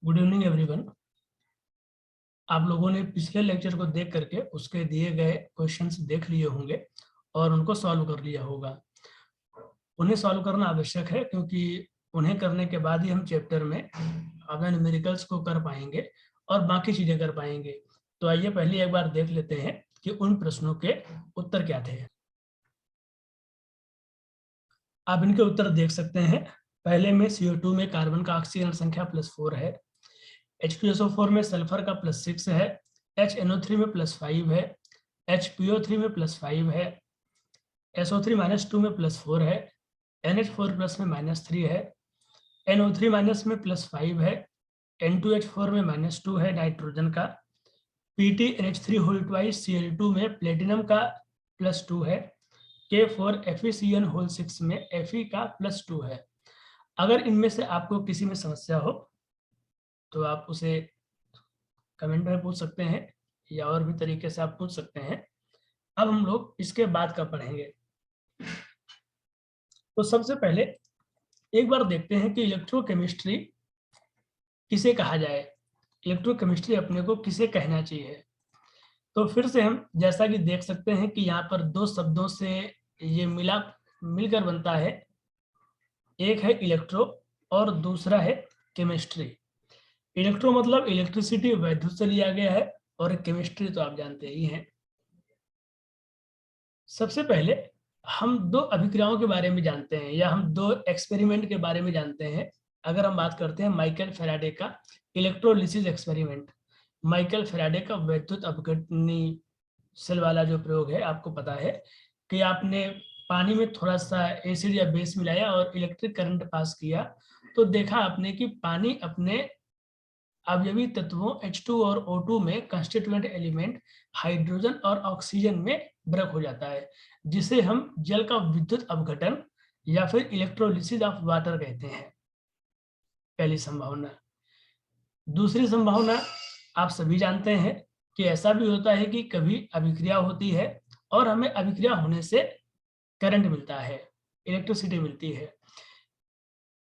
Good evening everyone. आप लोगों ने पिछले लेक्चर को देख करके उसके दिए गए क्वेश्चंस देख लिए होंगे और उनको सॉल्व कर लिया होगा। उन्हें सॉल्व करना आवश्यक है क्योंकि उन्हें करने के बाद ही हम चैप्टर में अपने न्यूमेरिकल्स को कर पाएंगे और बाकी चीजें कर पाएंगे। तो आइए पहले एक बार देख लेते हैं कि उन प्रश्नों के उत्तर क्या थे। आप इनके उत्तर देख सकते हैं। पहले में CO2 में कार्बन का ऑक्सीजन संख्या +4 है, H2SO4 में सल्फर का +6 है, HNO3 में +5 है, HPO3 में +5 है, SO3-2 में +4 है, NH4+ में -3 है, NO3- में +5 है, N2H4 में -2 है नाइट्रोजन का, PTNH3 2 Cl2 में प्लेटिनम का +2 है, K4FeCN6 में Fe का +2 है। अगर इनमें से आपको किसी में समस्या हो तो आप उसे कमेंट में पूछ सकते हैं या और भी तरीके से आप पूछ सकते हैं। अब हम लोग इसके बाद का पढ़ेंगे। तो सबसे पहले एक बार देखते हैं कि इलेक्ट्रोकेमिस्ट्री किसे कहा जाए, इलेक्ट्रोकेमिस्ट्री अपने को किसे कहना चाहिए। तो फिर से हम जैसा कि देख सकते हैं कि यहाँ पर दो शब्दों से ये मिलकर बनता है, एक है इलेक्ट्रो और दूसरा है केमिस्ट्री। इलेक्ट्रो मतलब इलेक्ट्रिसिटी, वैद्युत से लिया गया है, और केमिस्ट्री तो आप जानते ही हैं। सबसे पहले हम दो अभिक्रियाओं के बारे में जानते हैं या हम दो एक्सपेरिमेंट के बारे में जानते हैं। अगर हम बात करते हैं माइकल फैराडे का इलेक्ट्रोलिसिस एक्सपेरिमेंट, माइकल फैराडे का वैद्युत अपघटनी सेल वाला जो प्रयोग है, आपको पता है कि आपने पानी में थोड़ा सा एसिड या बेस मिलाया और इलेक्ट्रिक करंट पास किया, तो देखा आपने कि पानी अपने अवयवी तत्वों H2 और O2 में कंस्टिट्यूएंट एलिमेंट हाइड्रोजन और ऑक्सीजन में ब्रेक हो जाता है, जिसे हम जल का विद्युत अपघटन या फिर इलेक्ट्रोलिसिस ऑफ वाटर कहते हैं। पहली संभावना। दूसरी संभावना, आप सभी जानते हैं कि ऐसा भी होता है कि कभी अभिक्रिया होती है और हमें अभिक्रिया होने से करंट मिलता है, इलेक्ट्रिसिटी मिलती है।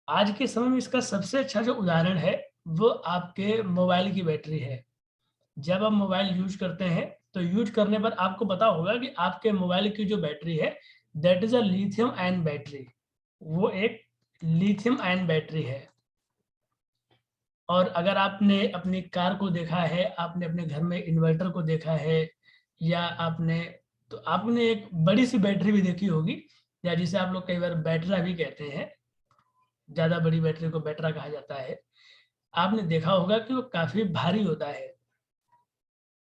आज के समय में इसका सबसे अच्छा जो उदाहरण है वो आपके मोबाइल की बैटरी है। जब आप मोबाइल यूज करते हैं तो यूज करने पर आपको पता होगा कि आपके मोबाइल की जो बैटरी है that is a lithium ion battery, वो एक लिथियम आयन बैटरी है। और अगर आपने अपनी कार को देखा है, आपने अपने घर में इन्वर्टर को देखा है, या आपने एक बड़ी सी बैटरी भी देखी होगी, या जिसे आप लोग कई बार बैटरा भी कहते हैं, ज्यादा बड़ी बैटरी को बैटरा कहा जाता है। आपने देखा होगा कि वो काफी भारी होता है।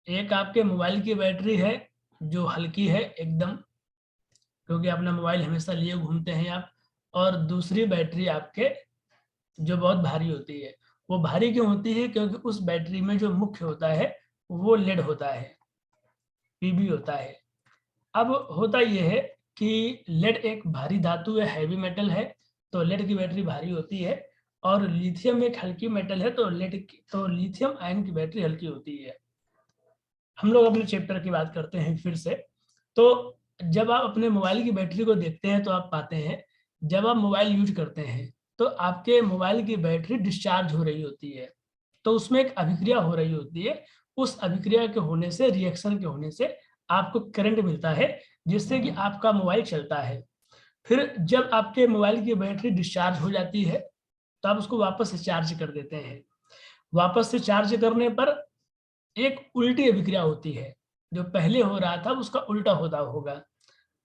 एक आपके मोबाइल की बैटरी है जो हल्की है एकदम, क्योंकि अपना मोबाइल हमेशा लिए घूमते हैं आप, और दूसरी बैटरी आपके जो बहुत भारी होती है। वो भारी क्यों होती है? क्योंकि उस बैटरी में जो मुख्य होता है वो लेड होता है, पीबी होता है। अब होता यह है कि लेड एक भारी धातु है, हैवी मेटल है, तो लेड की बैटरी भारी होती है, और लिथियम एक हल्की मेटल है, तो लिथियम आयन की बैटरी हल्की होती है। हम लोग अपने चैप्टर की बात करते हैं फिर से। तो जब आप अपने मोबाइल की बैटरी को देखते हैं तो आप पाते हैं, जब आप मोबाइल यूज करते हैं तो आपके मोबाइल की बैटरी डिस्चार्ज हो रही होती है, तो उसमें एक अभिक्रिया हो रही होती है। उस अभिक्रिया के होने से, रिएक्शन के होने से आपको करंट मिलता है, जिससे कि आपका मोबाइल चलता है। फिर जब आपके मोबाइल की बैटरी डिस्चार्ज हो जाती है तो आप उसको वापस से चार्ज कर देते हैं। वापस से चार्ज करने पर एक उल्टी अभिक्रिया होती है, जो पहले हो रहा था उसका उल्टा होता होगा,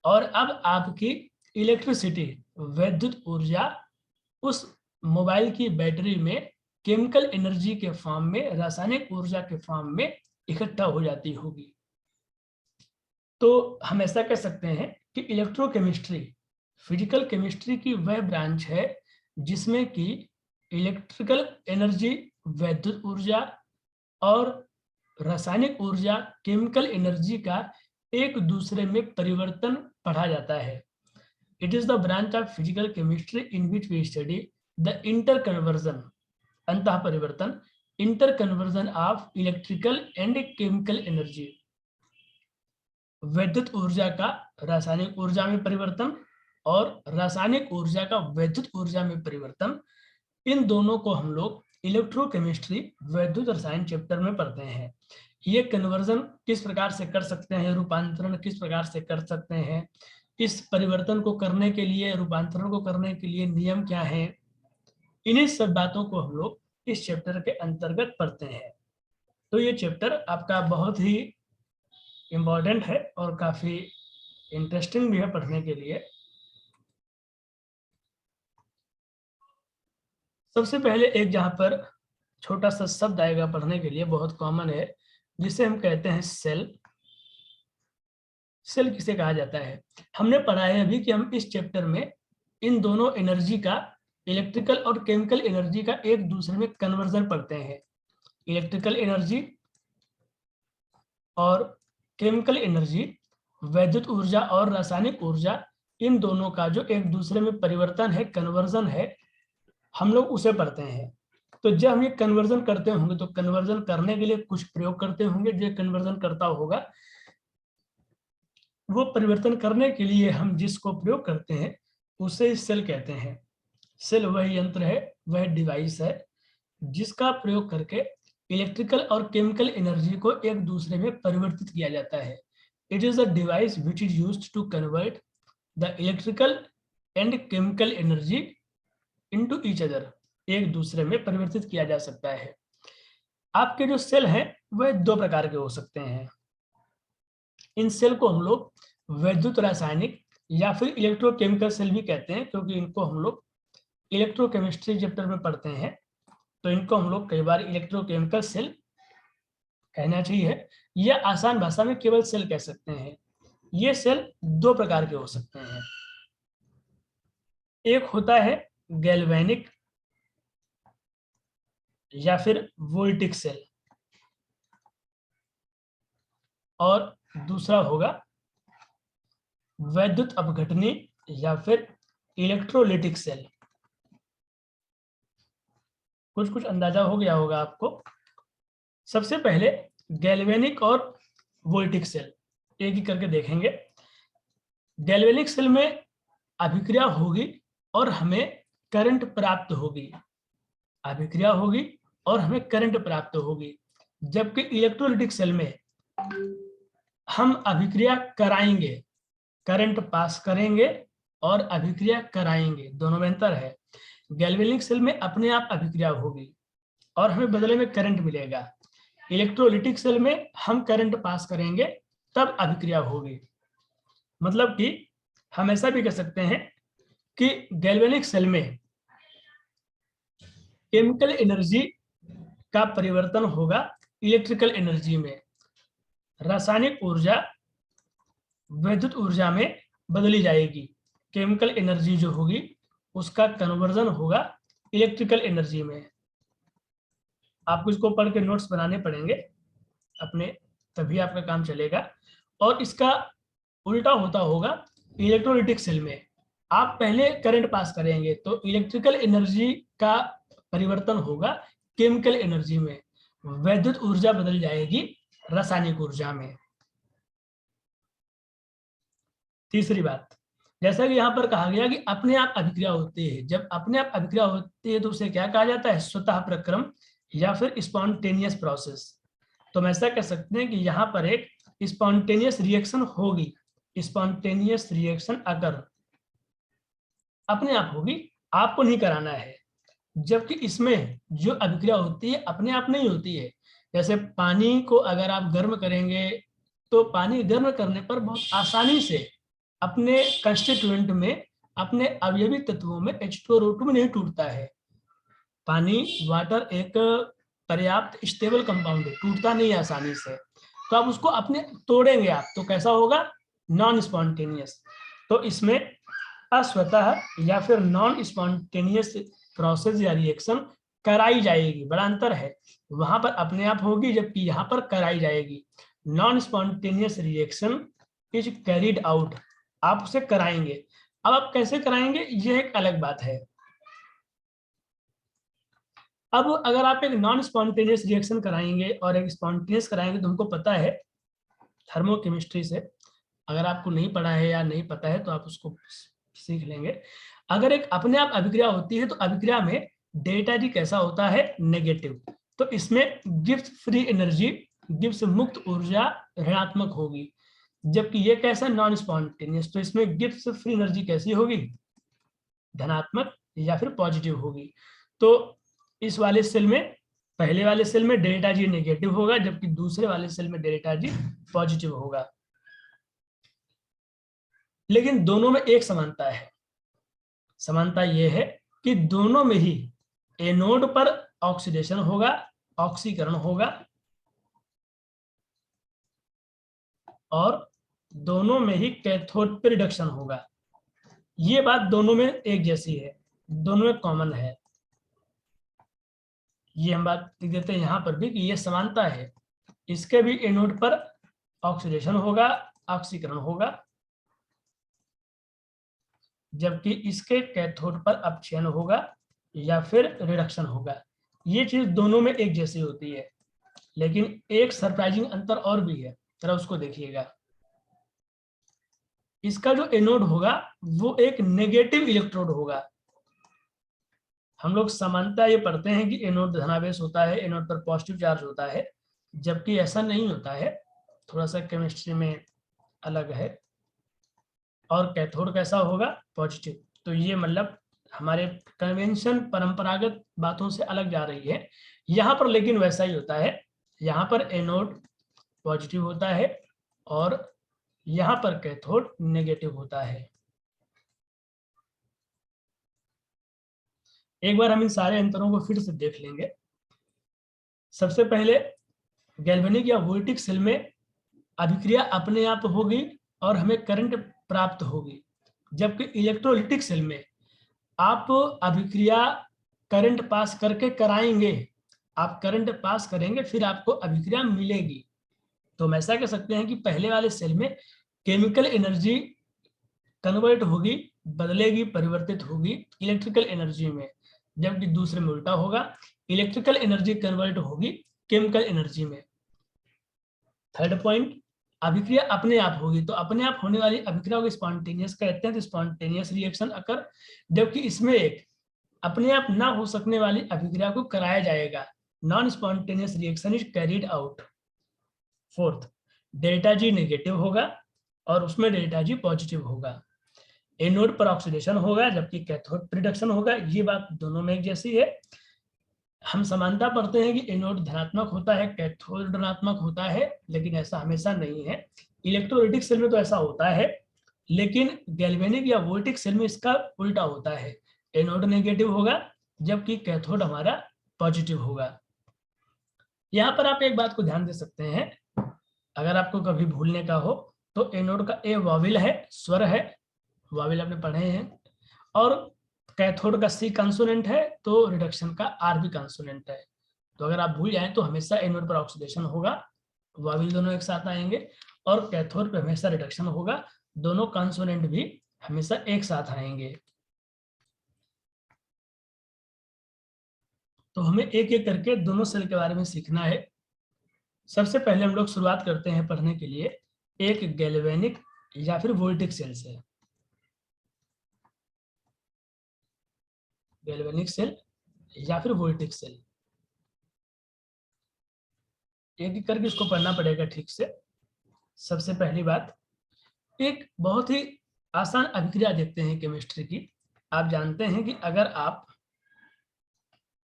और अब आपकी इलेक्ट्रिसिटी, वैद्युत ऊर्जा उस मोबाइल की बैटरी में केमिकल एनर्जी के फॉर्म में, रासायनिक ऊर्जा के फॉर्म में इकट्ठा हो जाती होगी। तो हम ऐसा कह सकते हैं कि इलेक्ट्रोकेमिस्ट्री फिजिकल केमिस्ट्री की वह ब्रांच है जिसमें कि इलेक्ट्रिकल एनर्जी, वैद्युत ऊर्जा और रासायनिक ऊर्जा, केमिकल एनर्जी का एक दूसरे में परिवर्तन पढ़ा जाता है। It is the branch of physical chemistry in which we study the inter conversion, अंतः परिवर्तन, inter conversion of electrical and chemical energy. वैद्युत ऊर्जा का रासायनिक ऊर्जा में परिवर्तन और रासायनिक ऊर्जा का वैद्युत ऊर्जा में परिवर्तन, इन दोनों को हम लोग इलेक्ट्रोकेमिस्ट्री वैद्युत रसायन चैप्टर में पढ़ते हैं। ये कन्वर्जन किस प्रकार से कर सकते हैं, रूपांतरण किस प्रकार से कर सकते हैं, इस परिवर्तन को करने के लिए, रूपांतरण को करने के लिए नियम क्या है, इन्हीं सब बातों को हम लोग इस चैप्टर के अंतर्गत पढ़ते हैं। तो ये चैप्टर आपका बहुत ही इम्पोर्टेंट है और काफी इंटरेस्टिंग भी है पढ़ने के लिए। सबसे पहले एक जहां पर छोटा सा शब्द आएगा पढ़ने के लिए, बहुत कॉमन है, जिसे हम कहते हैं सेल। सेल किसे कहा जाता है? हमने पढ़ा है अभी कि हम इस चैप्टर में इन दोनों एनर्जी का, इलेक्ट्रिकल और केमिकल एनर्जी का एक दूसरे में कन्वर्जन पढ़ते हैं। इलेक्ट्रिकल एनर्जी और केमिकल एनर्जी, वैद्युत ऊर्जा और रासायनिक ऊर्जा, इन दोनों का जो एक दूसरे में परिवर्तन है, कन्वर्जन है, हम लोग उसे पढ़ते हैं। तो जब हम ये कन्वर्जन करते होंगे तो कन्वर्जन करने के लिए कुछ प्रयोग करते होंगे। जो कन्वर्जन करता होगा वो परिवर्तन करने के लिए हम जिसको प्रयोग करते हैं उसे सेल कहते हैं। सेल वह यंत्र है, वह डिवाइस है जिसका प्रयोग करके इलेक्ट्रिकल और केमिकल एनर्जी को एक दूसरे में परिवर्तित किया जाता है। It is a device which is used to convert the electrical and chemical energy into each other. एक दूसरे में परिवर्तित किया जा सकता है। आपके जो सेल हैं वह दो प्रकार के हो सकते हैं। इन सेल को हम लोग वैद्युत रासायनिक या फिर इलेक्ट्रोकेमिकल सेल भी कहते हैं, क्योंकि इनको हम लोग इलेक्ट्रोकेमिस्ट्री चैप्टर में पढ़ते हैं। तो इनको हम लोग कई बार इलेक्ट्रोकेमिकल सेल कहना चाहिए, या आसान भाषा में केवल सेल कह सकते हैं। ये सेल दो प्रकार के हो सकते हैं। एक होता है गैल्वेनिक या फिर वोल्टिक सेल, और दूसरा होगा वैद्युत अपघटनी या फिर इलेक्ट्रोलिटिक सेल। कुछ कुछ अंदाजा हो गया होगा आपको। सबसे पहले गैल्वेनिक और वोल्टिक सेल एक ही करके देखेंगे। गैल्वेनिक सेल में अभिक्रिया होगी और हमें करंट प्राप्त होगी। अभिक्रिया होगी और हमें करंट प्राप्त होगी। जबकि इलेक्ट्रोलिटिक सेल में हम अभिक्रिया कराएंगे, करंट पास करेंगे और अभिक्रिया कराएंगे, दोनों में अंतर है। गैल्वेनिक सेल में अपने आप अभिक्रिया होगी और हमें बदले में करंट मिलेगा। इलेक्ट्रोलिटिक सेल में हम करंट पास करेंगे तब अभिक्रिया होगी। मतलब कि हम ऐसा भी कह सकते हैं कि गैल्वेनिक सेल में केमिकल एनर्जी का परिवर्तन होगा इलेक्ट्रिकल एनर्जी में, रासायनिक ऊर्जा वैद्युत ऊर्जा में बदली जाएगी। केमिकल एनर्जी जो होगी उसका कन्वर्जन होगा इलेक्ट्रिकल एनर्जी में। आपको इसको पढ़ के नोट्स बनाने पड़ेंगे अपने, तभी आपका काम चलेगा। और इसका उल्टा होता होगा इलेक्ट्रोलिटिक सेल में। आप पहले करंट पास करेंगे तो इलेक्ट्रिकल एनर्जी का परिवर्तन होगा केमिकल एनर्जी में, वैद्युत ऊर्जा बदल जाएगी रासायनिक ऊर्जा में। तीसरी बात, जैसा कि यहाँ पर कहा गया कि अपने आप अभिक्रिया होती है। जब अपने आप अभिक्रिया होती है तो उसे क्या कहा जाता है? स्वतः प्रक्रम या फिर स्पॉन्टेनियस प्रोसेस। तो हम ऐसा कह सकते हैं कि यहाँ पर एक स्पॉन्टेनियस रिएक्शन होगी। स्पॉन्टेनियस रिएक्शन अगर अपने आप होगी, आपको नहीं कराना है। जबकि इसमें जो अभिक्रिया होती है अपने आप नहीं होती है। जैसे पानी को अगर आप गर्म करेंगे तो पानी गर्म करने पर बहुत आसानी से अपने कंस्टिट्यूएंट में, अपने अवयवी तत्वों में H2O2 में नहीं टूटता है। पानी, वाटर एक पर्याप्त स्टेबल कंपाउंड है, टूटता नहीं आसानी से। तो आप उसको अपने तोड़ेंगे आप तो कैसा होगा? Non spontaneous. तो इसमें अस्वतः या फिर नॉन स्पॉन्टेनियस प्रोसेस या रिएक्शन कराई जाएगी, बड़ा अंतर है। वहां पर अपने आप होगी जबकि यहाँ पर कराई जाएगी। Non spontaneous reaction is carried out, आप उसे कराएंगे। अब आप कैसे कराएंगे यह एक अलग बात है। अब अगर आप एक नॉन स्पॉन्टेनियस रिएक्शन कराएंगे और एक स्पॉन्टेनियस कराएंगे तो हमको पता है थर्मोकेमिस्ट्री से, अगर आपको नहीं पढ़ा है या नहीं पता है तो आप उसको सीख लेंगे। अगर एक अपने आप अभिक्रिया होती है तो अभिक्रिया में डेल्टा जी कैसा होता है, नेगेटिव। तो इसमें गिब्स फ्री एनर्जी, गिब्स मुक्त ऊर्जा ऋणात्मक होगी, जबकि ये कैसा, नॉन स्पॉन्टेनियस, तो इसमें गिब्स फ्री एनर्जी कैसी होगी, धनात्मक या फिर पॉजिटिव होगी। तो इस वाले सेल में, पहले वाले सेल में डेल्टा जी नेगेटिव होगा, जबकि दूसरे वाले सेल में डेल्टा जी पॉजिटिव होगा। लेकिन दोनों में एक समानता है, समानता यह है कि दोनों में ही एनोड पर ऑक्सीडेशन होगा, ऑक्सीकरण होगा, और दोनों में ही कैथोड पर रिडक्शन होगा। ये बात दोनों में एक जैसी है, दोनों में कॉमन है। ये हम बात लिख देते हैं यहां पर भी कि ये समानता है, इसके भी एनोड पर ऑक्सीडेशन होगा, ऑक्सीकरण होगा, जबकि इसके कैथोड पर अपक्षयन होगा या फिर रिडक्शन होगा। ये चीज दोनों में एक जैसी होती है, लेकिन एक सरप्राइजिंग अंतर और भी है, जरा उसको देखिएगा। इसका जो एनोड होगा वो एक नेगेटिव इलेक्ट्रोड होगा। हम लोग समानता ये पढ़ते हैं कि एनोड धनावेश होता है, एनोड पर पॉजिटिव चार्ज होता है, जबकि ऐसा नहीं होता है, थोड़ा सा केमिस्ट्री में अलग है। और कैथोड कैसा होगा, पॉजिटिव। तो ये मतलब हमारे कन्वेंशन, परंपरागत बातों से अलग जा रही है। यहाँ पर लेकिन वैसा ही होता है, यहाँ पर एनोड पॉजिटिव होता है और यहाँ पर कैथोड नेगेटिव होता है। एक बार हम इन सारे अंतरों को फिर से देख लेंगे। सबसे पहले गैल्वेनिक या वोल्टिक सेल में अभिक्रिया अपने आप होगी और हमें करंट प्राप्त होगी, जबकि इलेक्ट्रोलिटिक सेल में आप अभिक्रिया करंट पास करके कराएंगे, आप करंट पास करेंगे फिर आपको अभिक्रिया मिलेगी। तो हम ऐसा कह सकते हैं कि पहले वाले सेल में केमिकल एनर्जी कन्वर्ट होगी, बदलेगी, परिवर्तित होगी इलेक्ट्रिकल एनर्जी में, जबकि दूसरे में उल्टा होगा, इलेक्ट्रिकल एनर्जी कन्वर्ट होगी केमिकल एनर्जी में। थर्ड पॉइंट, अभिक्रिया अपने आप होगी, तो अपने आप होने वाली अभिक्रिया को स्पॉन्टेनियस कहते हैं, तो स्पॉन्टेनियस रिएक्शन अकर, जबकि इसमें एक अपने आप ना हो सकने वाली अभिक्रिया को कराया जाएगा, non spontaneous reaction is carried out. Fourth, delta G negative होगा और उसमें डेल्टा जी पॉजिटिव होगा। एनोड पर ऑक्सीडेशन होगा जबकि कैथोड पर रिडक्शन होगा। ये बात दोनों में एक जैसी है। हम समानता पढ़ते हैं कि एनोड धनात्मक होता है, कैथोड ऋणात्मक होता है, लेकिन ऐसा हमेशा नहीं है। इलेक्ट्रोलिटिक सेल में तो ऐसा होता है, लेकिन गैल्वेनिक या वोल्टिक सेल में इसका उल्टा होता है, एनोड नेगेटिव होगा जबकि कैथोड हमारा पॉजिटिव होगा। यहाँ पर आप एक बात को ध्यान दे सकते हैं, अगर आपको कभी भूलने का हो तो एनोड का ए वॉवेल है, स्वर है, वॉवेल आपने पढ़े हैं, और कैथोड का सी कंसोनेंट है, तो रिडक्शन का आर भी कंसोनेंट है। तो अगर आप भूल जाएं तो हमेशा एनोड पर ऑक्सीडेशन होगा, वॉवेल दोनों एक साथ आएंगे, और कैथोड पर हमेशा रिडक्शन होगा, दोनों कंसोनेंट भी हमेशा एक साथ आएंगे। तो हमें एक एक करके दोनों सेल के बारे में सीखना है। सबसे पहले हम लोग शुरुआत करते हैं पढ़ने के लिए एक गैल्वेनिक या फिर वोल्टिक सेल से। गैल्वेनिक सेल या फिर वोल्टिक सेल, एक एक करके इसको पढ़ना पड़ेगा ठीक से। सबसे पहली बात, एक बहुत ही आसान अभिक्रिया देखते हैं केमिस्ट्री की। आप जानते हैं कि अगर आप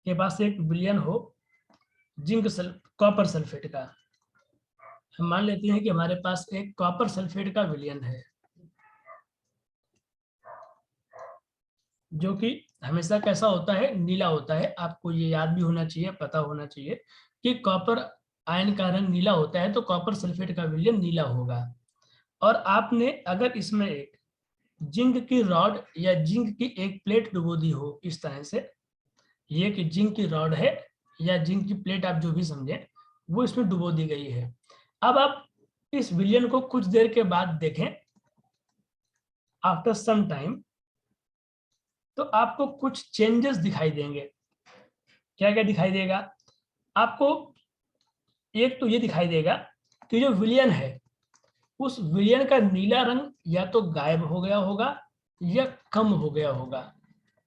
के पास एक विलयन हो जिंक कॉपर सल्फेट का, हम मान लेते हैं कि हमारे पास एक कॉपर सल्फेट का विलयन है, जो कि हमेशा कैसा होता है, नीला होता है। आपको ये याद भी होना चाहिए, पता होना चाहिए कि कॉपर आयन का रंग नीला होता है, तो कॉपर सल्फेट का विलयन नीला होगा। और आपने अगर इसमें एक जिंक की रॉड या जिंक की एक प्लेट डुबो दी हो इस तरह से, ये कि जिंक की रॉड है या जिंक की प्लेट, आप जो भी समझें, वो इसमें डुबो दी गई है। अब आप इस विलयन को कुछ देर के बाद देखें, आफ्टर सम टाइम, तो आपको कुछ चेंजेस दिखाई देंगे। क्या क्या दिखाई देगा आपको? एक तो ये दिखाई देगा कि जो विलयन है उस विलयन का नीला रंग या तो गायब हो गया होगा या कम हो गया होगा।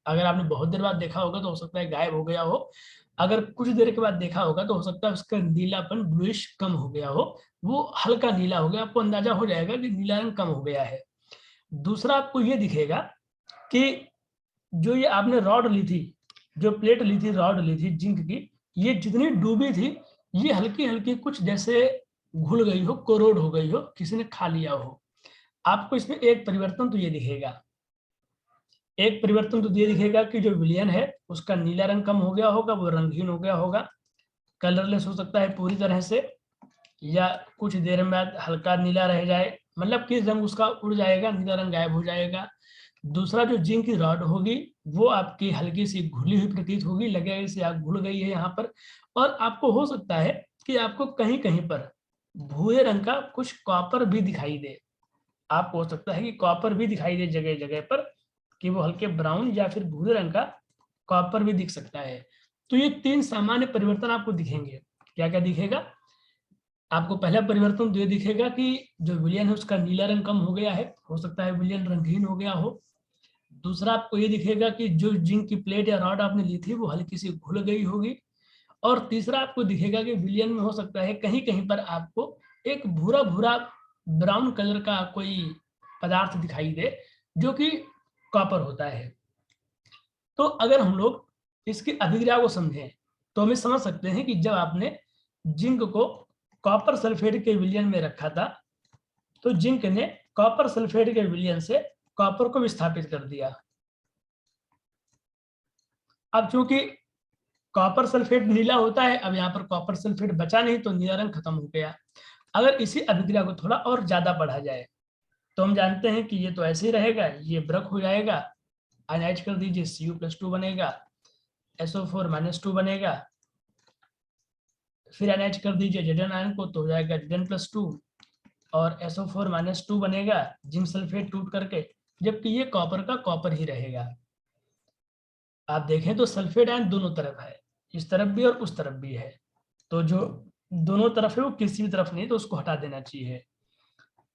अगर आपने बहुत देर बाद देखा होगा तो हो सकता है गायब हो गया हो, अगर कुछ देर के बाद देखा होगा तो हो सकता है उसका नीलापन ब्लूइश कम हो गया हो, वो हल्का नीला हो गया, आपको अंदाजा हो जाएगा कि नीला रंग कम हो गया है। दूसरा आपको ये दिखेगा कि जो ये आपने रॉड ली थी, जो प्लेट ली थी, रॉड ली थी जिंक की, ये जितनी डूबी थी ये हल्की हल्की कुछ जैसे घुल गई हो, कोरोड हो गई हो, किसी ने खा लिया हो। आपको इसमें एक परिवर्तन तो ये दिखेगा, एक परिवर्तन तो ये दिखेगा कि जो विलियन है उसका नीला रंग कम हो गया होगा, वो रंगहीन हो गया होगा, कलरलेस हो सकता है पूरी तरह से, या कुछ देर में हल्का नीला रह जाए, मतलब किस रंग उसका उड़ जाएगा, नीला रंग गायब हो जाएगा। दूसरा जो जिंक की रॉड होगी वो आपकी हल्की सी घुली हुई प्रतीत होगी, लगेगा जैसे आग घुल गई है यहाँ पर। और आपको हो सकता है कि आपको कहीं कहीं पर भूरे रंग का कुछ कॉपर भी दिखाई दे, आपको हो सकता है कि कॉपर भी दिखाई दे जगह जगह पर, कि वो हल्के ब्राउन या फिर भूरे रंग का कॉपर भी दिख सकता है। तो ये 3 सामान्य परिवर्तन आपको दिखेंगे। क्या क्या दिखेगा? आपको पहला परिवर्तन तो ये दिखेगा कि जो विलियन है उसका नीला रंग कम हो गया है, हो सकता है विलियन रंगहीन हो गया हो। दूसरा आपको ये दिखेगा कि जो जिंक की प्लेट या रॉड आपने ली थी वो हल्की सी घुल गई होगी। और तीसरा आपको दिखेगा कि विलियन में हो सकता है कहीं कहीं पर आपको एक भूरा भूरा ब्राउन कलर का कोई पदार्थ दिखाई दे, जो कि कॉपर होता है। तो अगर हम लोग इसकी अभिक्रिया को समझें तो हमें समझ सकते हैं कि जब आपने जिंक को कॉपर सल्फेट के विलयन में रखा था तो जिंक ने कॉपर सल्फेट के विलयन से कॉपर को विस्थापित कर दिया। अब चूंकि कॉपर सल्फेट नीला होता है, अब यहाँ पर कॉपर सल्फेट बचा नहीं तो नीला रंग खत्म हो गया। अगर इसी अभिक्रिया को थोड़ा और ज्यादा बढ़ा जाए तो हम जानते हैं कि ये तो ऐसे ही रहेगा, ये ब्रक हो जाएगा, आयनाइज कर दीजिए, Cu+2 बनेगा, SO4-2 बनेगा, फिर आयनाइज कर दीजिए Zn आयन को तो हो जाएगा Zn+2 और SO4-2 बनेगा जिंक सल्फेट टूट करके, जबकि ये कॉपर का कॉपर ही रहेगा। आप देखें तो सल्फेट आयन दोनों तरफ है, इस तरफ भी और उस तरफ भी है, तो जो दोनों तरफ है वो किसी भी तरफ नहीं, तो उसको हटा देना चाहिए।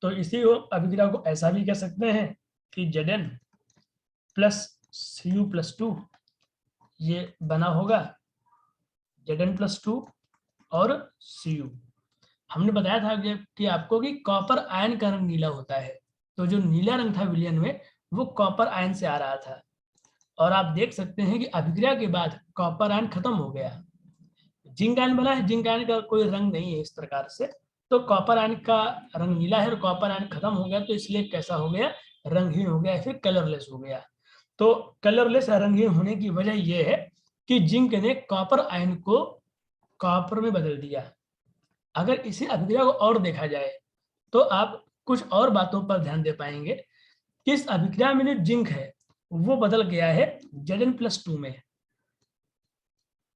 तो इसी अभिक्रिया को ऐसा भी कह सकते हैं कि Zn+Cu+2 ये बना होगा Zn+2 और Cu। हमने बताया था कि आपको कि कॉपर आयन का रंग नीला होता है, तो जो नीला रंग था विलयन में वो कॉपर आयन से आ रहा था। और आप देख सकते हैं कि अभिक्रिया के बाद कॉपर आयन खत्म हो गया, जिंक आयन बना है, जिंक आयन का कोई रंग नहीं है इस प्रकार से, तो कॉपर आयन का रंग नीला है और कॉपर आयन खत्म हो गया, तो इसलिए कैसा हो गया, रंगहीन हो गया, फिर कलरलेस हो गया। तो कलरलेस रंगहीन होने की वजह यह है कि जिंक ने कॉपर आयन को कॉपर में बदल दिया। अगर इसी अभिक्रिया को और देखा जाए तो आप कुछ और बातों पर ध्यान दे पाएंगे कि इस अभिक्रिया में जो जिंक है वो बदल गया है Zn+2 में।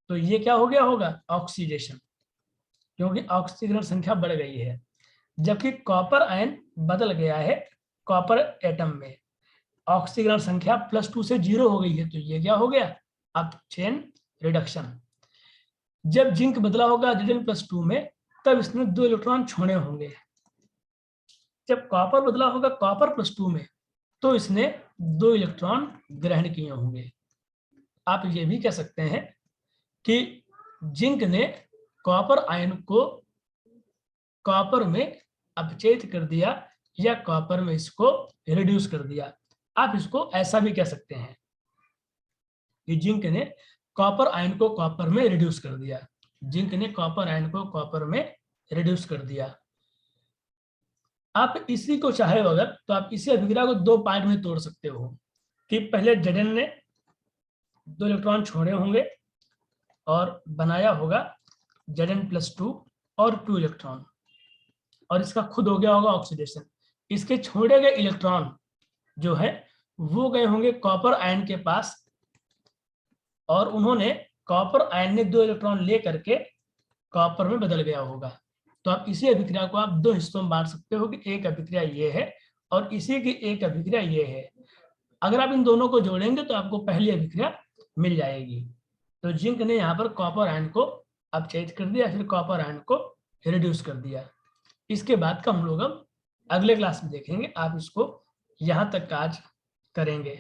तो ये क्या हो गया होगा, ऑक्सीडेशन, क्योंकि ऑक्सीजन संख्या बढ़ गई है, जबकि कॉपर आयन बदल गया है कॉपर एटम में, ऑक्सीजन संख्या +2 से 0 हो गई है, तो ये क्या हो गया, अब चेन रिडक्शन। जब जिंक बदला होगा Zn+2 में तब इसने 2 इलेक्ट्रॉन छोड़े होंगे, जब कॉपर बदला होगा कॉपर+2 में तो इसने 2 इलेक्ट्रॉन ग्रहण किए होंगे। आप ये भी कह सकते हैं कि जिंक ने कॉपर आयन को कॉपर में अपचयित कर दिया या कॉपर में इसको रिड्यूस कर दिया। आप इसको ऐसा भी कह सकते हैं कि जिंक ने कॉपर आयन को कॉपर में रिड्यूस कर दिया, जिंक ने कॉपर आयन को कॉपर में रिड्यूस कर दिया। आप इसी को चाहे अगर तो आप इसी अभिक्रिया को 2 पार्ट में तोड़ सकते हो कि पहले Zn ने 2 इलेक्ट्रॉन छोड़े होंगे और बनाया होगा Zn+2 और 2 इलेक्ट्रॉन, और इसका खुद हो गया होगा ऑक्सीडेशन। इसके छोड़े गए इलेक्ट्रॉन जो है वो गए होंगे कॉपर आयन के पास, और उन्होंने कॉपर आयन ने 2 इलेक्ट्रॉन ले करके कॉपर में बदल गया होगा। तो आप इसी अभिक्रिया को आप 2 हिस्सों में बांट सकते हो कि एक अभिक्रिया ये है और इसी की एक अभिक्रिया ये है। अगर आप इन दोनों को जोड़ेंगे तो आपको पहली अभिक्रिया मिल जाएगी। तो जिंक ने यहाँ पर कॉपर आयन को अपचयित कर दिया, फिर कॉपर आयन को रिड्यूस कर दिया। इसके बाद का हम लोग अब अगले क्लास में देखेंगे। आप इसको यहाँ तक आज करेंगे।